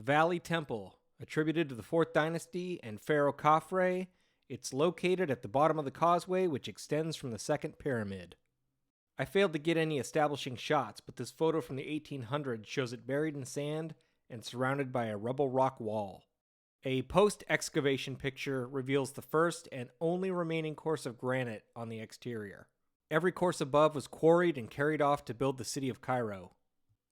The Valley Temple, attributed to the 4th Dynasty and Pharaoh Khafre, it's located at the bottom of the causeway which extends from the second pyramid. I failed to get any establishing shots, but this photo from the 1800s shows it buried in sand and surrounded by a rubble rock wall. A post-excavation picture reveals the first and only remaining course of granite on the exterior. Every course above was quarried and carried off to build the city of Cairo.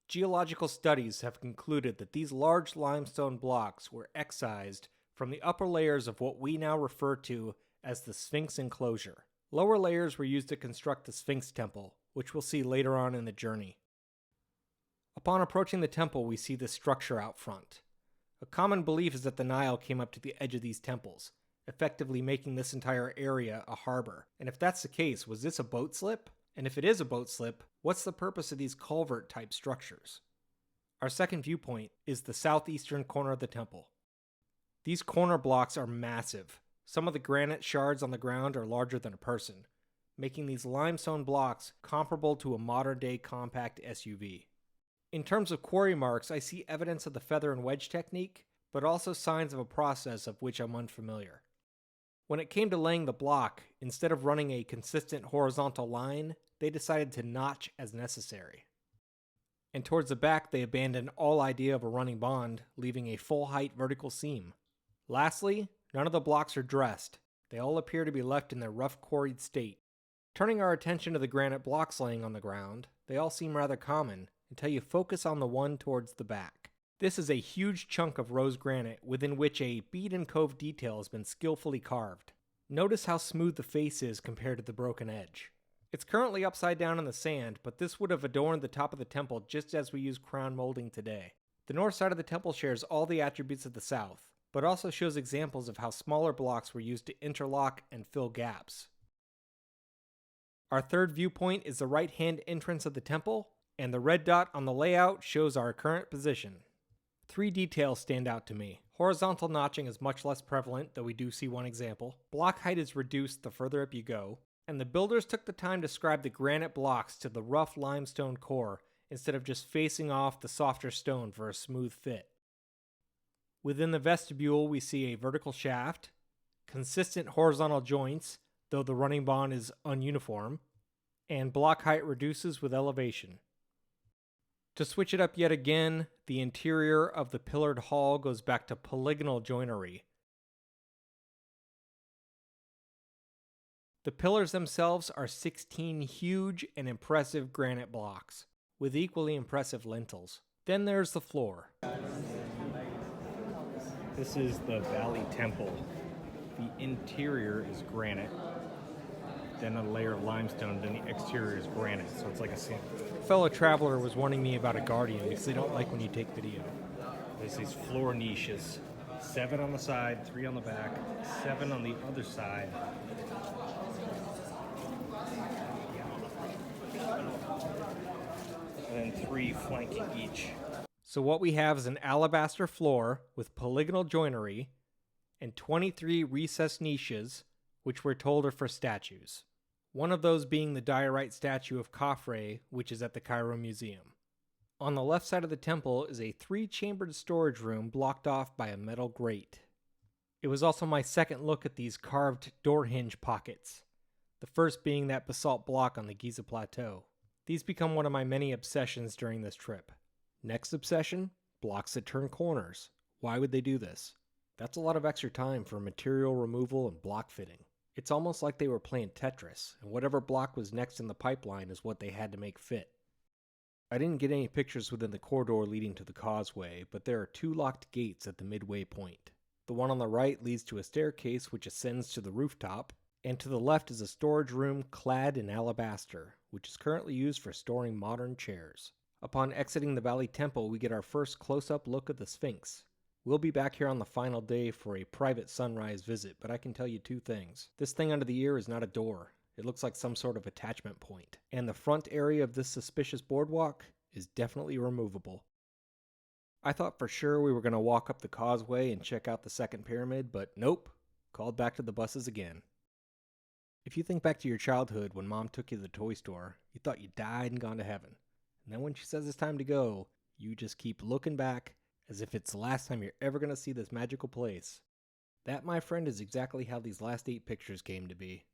Geological studies have concluded that these large limestone blocks were excised from the upper layers of what we now refer to as the Sphinx enclosure. Lower layers were used to construct the Sphinx Temple, which we'll see later on in the journey. Upon approaching the temple, we see this structure out front. A common belief is that the Nile came up to the edge of these temples, effectively making this entire area a harbor. And if that's the case, was this a boat slip? And if it is a boat slip, what's the purpose of these culvert-type structures? Our second viewpoint is the southeastern corner of the temple. These corner blocks are massive. Some of the granite shards on the ground are larger than a person, making these limestone blocks comparable to a modern-day compact SUV. In terms of quarry marks, I see evidence of the feather and wedge technique, but also signs of a process of which I'm unfamiliar. When it came to laying the block, instead of running a consistent horizontal line, they decided to notch as necessary. And towards the back, they abandoned all idea of a running bond, leaving a full-height vertical seam. Lastly, none of the blocks are dressed. They all appear to be left in their rough quarried state. Turning our attention to the granite blocks laying on the ground, they all seem rather common, until you focus on the one towards the back. This is a huge chunk of rose granite within which a bead and cove detail has been skillfully carved. Notice how smooth the face is compared to the broken edge. It's currently upside down in the sand, but this would have adorned the top of the temple just as we use crown molding today. The north side of the temple shares all the attributes of the south, but also shows examples of how smaller blocks were used to interlock and fill gaps. Our third viewpoint is the right-hand entrance of the temple, and the red dot on the layout shows our current position. 3 details stand out to me. Horizontal notching is much less prevalent, though we do see one example. Block height is reduced the further up you go, and the builders took the time to scribe the granite blocks to the rough limestone core instead of just facing off the softer stone for a smooth fit. Within the vestibule, we see a vertical shaft, consistent horizontal joints, though the running bond is ununiform, and block height reduces with elevation. To switch it up yet again, the interior of the pillared hall goes back to polygonal joinery. The pillars themselves are 16 huge and impressive granite blocks, with equally impressive lintels. Then there's the floor. This is the Valley Temple. The interior is granite, then a layer of limestone, then the exterior is granite, so it's like a sand. A fellow traveler was warning me about a guardian because they don't like when you take video. There's these floor niches, 7 on the side, 3 on the back, 7 on the other side. And then 3 flanking each. So what we have is an alabaster floor with polygonal joinery and 23 recessed niches, which we're told are for statues. One of those being the diorite statue of Khafre, which is at the Cairo Museum. On the left side of the temple is a 3-chambered storage room blocked off by a metal grate. It was also my second look at these carved door hinge pockets, the first being that basalt block on the Giza plateau. These become one of my many obsessions during this trip. Next obsession, blocks that turn corners. Why would they do this? That's a lot of extra time for material removal and block fitting. It's almost like they were playing Tetris, and whatever block was next in the pipeline is what they had to make fit. I didn't get any pictures within the corridor leading to the causeway, but there are 2 locked gates at the midway point. The one on the right leads to a staircase which ascends to the rooftop, and to the left is a storage room clad in alabaster, which is currently used for storing modern chairs. Upon exiting the Valley Temple, we get our first close-up look at the Sphinx. We'll be back here on the final day for a private sunrise visit, but I can tell you 2 things. This thing under the ear is not a door. It looks like some sort of attachment point. And the front area of this suspicious boardwalk is definitely removable. I thought for sure we were going to walk up the causeway and check out the second pyramid, but nope. Called back to the buses again. If you think back to your childhood when mom took you to the toy store, you thought you died and gone to heaven. And then when she says it's time to go, you just keep looking back as if it's the last time you're ever going to see this magical place. That, my friend, is exactly how these last 8 pictures came to be.